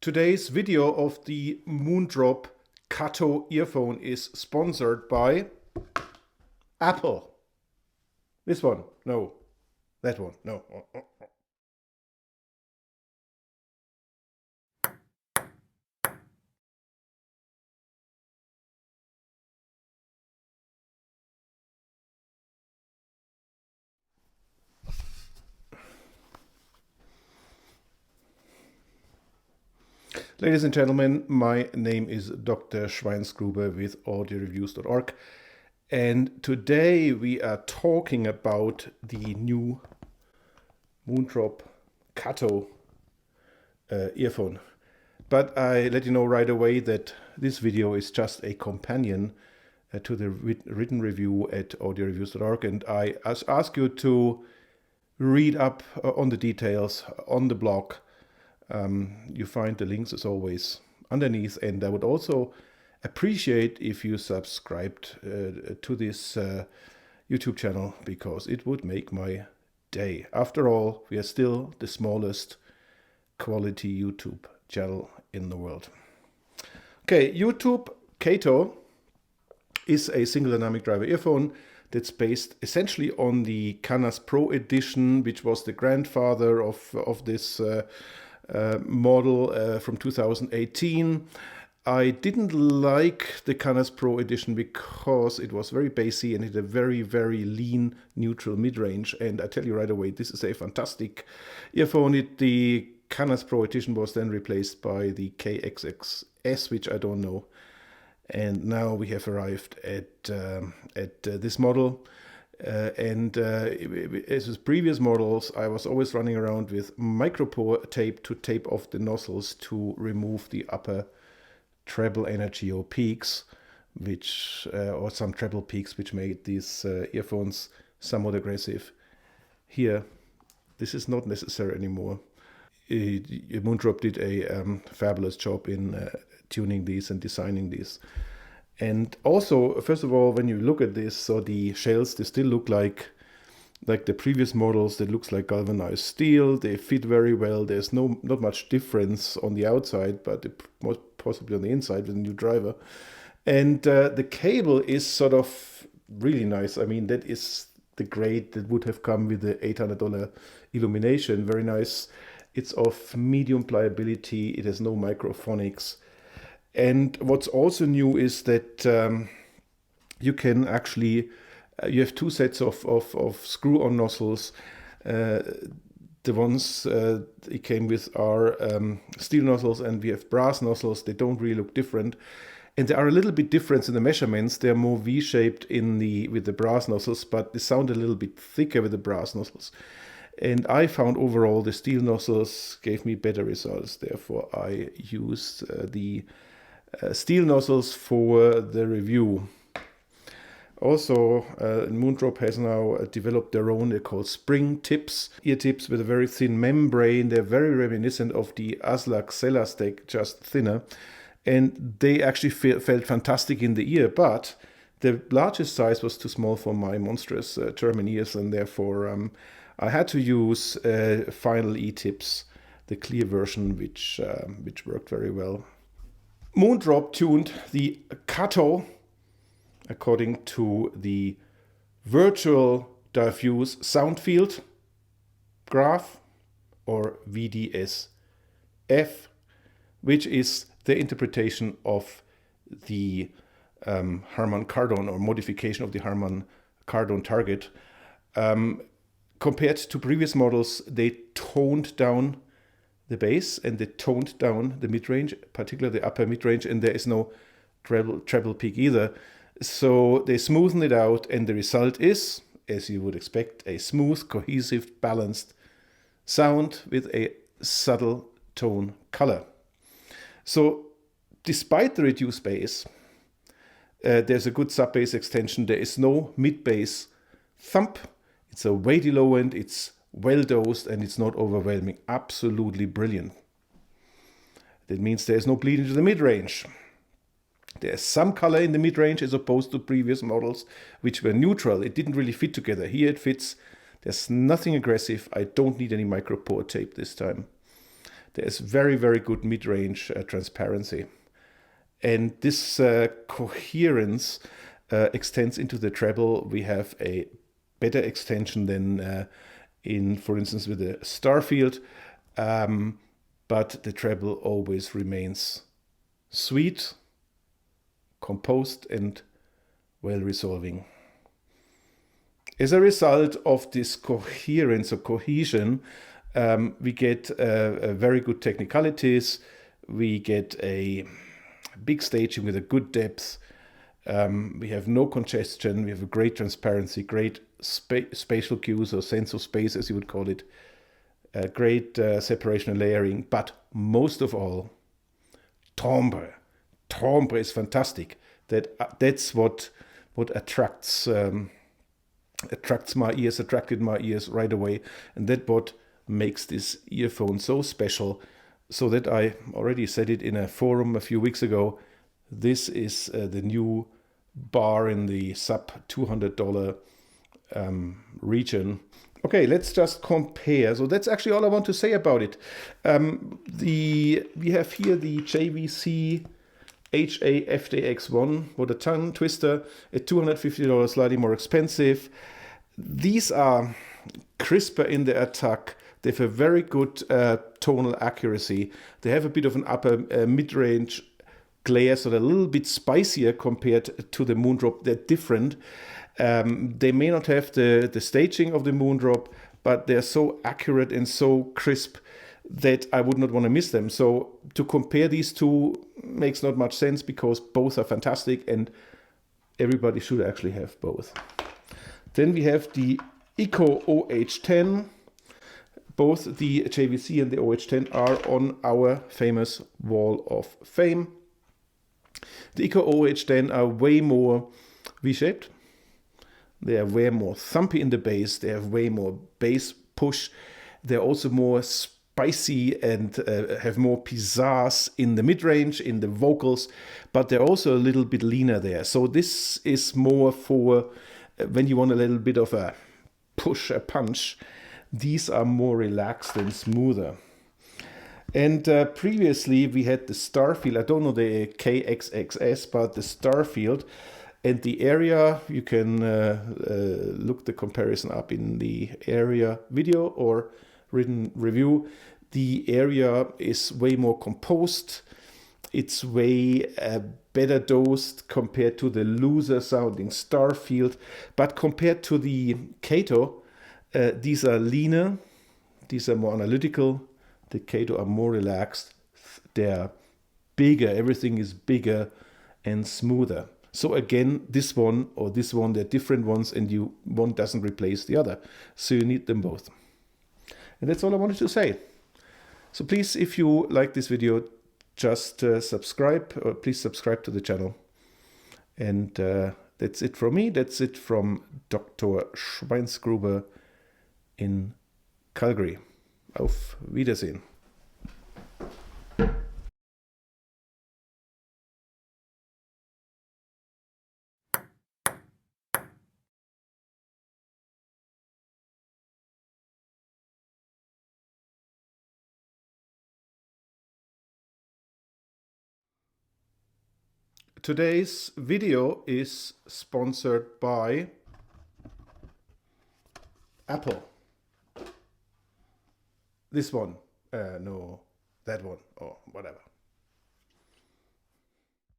Today's video of the Moondrop KATO earphone is sponsored by Apple. This one, no. That one, no. Ladies and gentlemen, my name is Dr. Schweinsgruber with audioreviews.org, and today we are talking about the new Moondrop KATO earphone. But I let you know right away that this video is just a companion to the written review at audioreviews.org, and I ask you to read up on the details on the blog. You find the links as always underneath, and I would also appreciate if you subscribed to this YouTube channel, because it would make my day. After all, we are still the smallest quality YouTube channel in the world. Okay, Moondrop KATO is a single dynamic driver earphone that's based essentially on the Canas Pro edition, which was the grandfather of this model from 2018. I didn't like the Canas Pro edition because it was very bassy and it had a very, very lean, neutral mid-range. And I tell you right away, this is a fantastic earphone. The Canas Pro edition was then replaced by the KXXS, which I don't know. And now we have arrived at this model. As with previous models, I was always running around with micro tape to tape off the nozzles to remove the upper treble energy or peaks, or some treble peaks, which made these earphones somewhat aggressive. Here, this is not necessary anymore. Moondrop did a fabulous job in tuning these and designing these. And also, first of all, when you look at this, so the shells, they still look like the previous models. They looks like galvanized steel. They fit very well. There's not much difference on the outside, but possibly on the inside with the new driver. And the cable is sort of really nice. I mean, that is the grade that would have come with the $800 illumination. Very nice. It's of medium pliability. It has no microphonics. And what's also new is that you can actually, you have two sets of screw-on nozzles. The ones it came with are steel nozzles, and we have brass nozzles. They don't really look different. And there are a little bit difference in the measurements. They're more V-shaped with the brass nozzles, but they sound a little bit thicker with the brass nozzles. And I found overall the steel nozzles gave me better results. Therefore, I used the steel nozzles for the review. Also, Moondrop has now developed their own, they're called spring tips, ear tips with a very thin membrane. They're very reminiscent of the Aslak Celastec, just thinner. And they actually felt fantastic in the ear, but the largest size was too small for my monstrous German ears, and therefore I had to use final e-tips, the clear version, which worked very well. Moondrop tuned the KATO according to the virtual diffuse sound field graph, or VDSF, which is the interpretation of the Harman Kardon, or modification of the Harman Kardon target. Compared to previous models, they toned down the bass and they toned down the mid-range, particularly the upper mid-range, and there is no treble peak either. So they smoothen it out, and the result is, as you would expect, a smooth, cohesive, balanced sound with a subtle tone color. So despite the reduced bass, there's a good sub-bass extension. There is no mid-bass thump. It's a weighty low end. It's well dosed, and it's not overwhelming. Absolutely brilliant. That means there's no bleed into the mid-range. There's some color in the mid-range as opposed to previous models, which were neutral. It didn't really fit together. Here it fits. There's nothing aggressive. I don't need any micro pore tape this time. there's very, very good mid-range transparency. And this coherence extends into the treble. We have a better extension than for instance, with the Starfield, but the treble always remains sweet, composed, and well resolving. As a result of this coherence or cohesion, we get very good technicalities. We get a big staging with a good depth. We have no congestion. We have a great transparency, great spatial cues or sense of space, as you would call it. Great separation and layering. But most of all, timbre. Timbre is fantastic. That's what attracts my ears, attracted my ears right away, and that what makes this earphone so special. So that I already said it in a forum a few weeks ago. This is the new bar in the sub $200 region. Okay, let's just compare. So that's actually all I want to say about it. We have here the JVC HA-FDX1 with a tongue twister at $250, slightly more expensive. These are crisper in the attack. They have a very good tonal accuracy. They have a bit of an upper mid-range glare, so they're a little bit spicier compared to the Moondrop. They're different. They may not have the staging of the Moondrop, but they're so accurate and so crisp that I would not want to miss them. So to compare these two makes not much sense, because both are fantastic and everybody should actually have both. Then we have the Eco OH10. Both the JVC and the OH10 are on our famous Wall of Fame. The Eco OH10 are way more V-shaped. They are way more thumpy in the bass. They have way more bass push. They're also more spicy and have more pizzazz in the mid-range, in the vocals, but they're also a little bit leaner there. So this is more for when you want a little bit of a push, a punch. These are more relaxed and smoother. And previously we had the Starfield. I don't know the KXXS, but the Starfield. And the area, you can look the comparison up in the area video or written review. The area is way more composed. It's way better dosed compared to the looser sounding Starfield. But compared to the Kato, these are leaner, these are more analytical. The Kato are more relaxed. They're bigger, everything is bigger and smoother. So again, this one or this one, they're different ones, and one doesn't replace the other. So you need them both. And that's all I wanted to say. So please, if you like this video, just subscribe, or please subscribe to the channel. And that's it from me. That's it from Dr. Schweinsgruber in Calgary. Auf Wiedersehen. Today's video is sponsored by Apple. This one, no, that one, or whatever.